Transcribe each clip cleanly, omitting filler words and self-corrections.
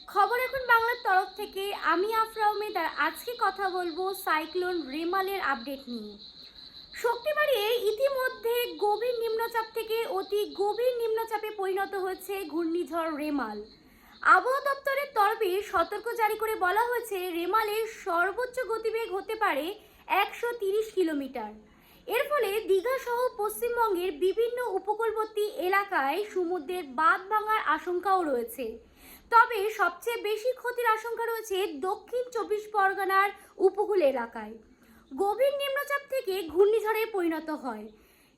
খবর এখন বাংলার তরফ থেকে আমি আফরা আহমেদ আর আজকে কথা বলবো সাইক্লোন রেমালের আপডেট নিয়ে। শক্তি বাড়িয়ে ইতিমধ্যে গভীর নিম্নচাপ থেকে অতি গভীর নিম্নচাপে পরিণত হয়েছে ঘূর্ণিঝড় রেমাল। আবহাওয়া দপ্তরের তরফে সতর্ক জারি করে বলা হয়েছে রেমালের সর্বোচ্চ গতিবেগ হতে পারে 130 কিলোমিটার। এর ফলে দীঘা সহ পশ্চিমবঙ্গের বিভিন্ন উপকূলবর্তী এলাকায় সমুদ্রের বাঁধ ভাঙার আশঙ্কাও রয়েছে। তবে সবচেয়ে বেশি ক্ষতির আশঙ্কা রয়েছে দক্ষিণ 24 পরগনার উপকূল এলাকায়। গভীর নিম্নচাপ থেকে ঘূর্ণিঝড়ে পরিণত হয়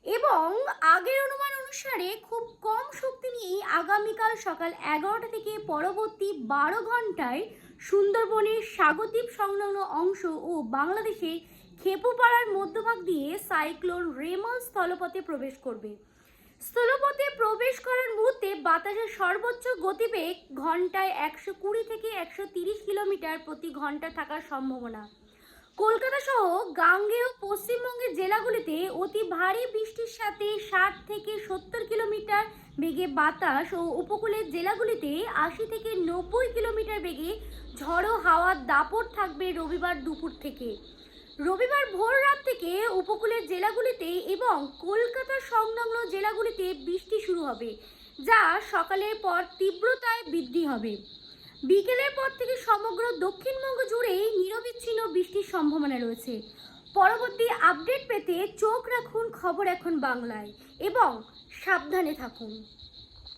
এবং আগের অনুমান অনুসারে খুব কম শক্তি নিয়ে আগামীকাল সকাল 11টা থেকে পরবর্তী 12 ঘন্টায় সুন্দরবনের স্বাগতিক সংলগ্ন অংশ ও বাংলাদেশের খেপুপাড়ার মধ্যভাগ দিয়ে সাইক্লোন রেমাল স্থলপথে প্রবেশ করবে। স্থলপথে প্রবেশ করার মুহূর্তে বাতাসের সর্বোচ্চ গতিবেগ ঘন্টায় 120 থেকে 130 কিলোমিটার প্রতি ঘন্টা থাকার সম্ভাবনা। কলকাতা সহ গাঙ্গেয় পশ্চিমবঙ্গের জেলাগুলিতে অতি ভারী বৃষ্টির সাথে 60 থেকে 70 কিলোমিটার বেগে বাতাস ও উপকূলের জেলাগুলিতে 80 থেকে 90 কিলোমিটার বেগে ঝড়ো হাওয়ার দাপট থাকবে রবিবার দুপুর থেকে। রবিবার ভোর রাত থেকে উপকূলের জেলাগুলিতে এবং কলকাতা সংলগ্ন জেলাগুলিতে বৃষ্টি শুরু হবে, যা সকালের পর তীব্রতায় বৃদ্ধি হবে। বিকেলের পর থেকে সমগ্র দক্ষিণবঙ্গ জুড়েই নিরবিচ্ছিন্ন বৃষ্টির সম্ভাবনা রয়েছে। পরবর্তী আপডেট পেতে চোখ রাখুন খবর এখন বাংলায় এবং সাবধানে থাকুন।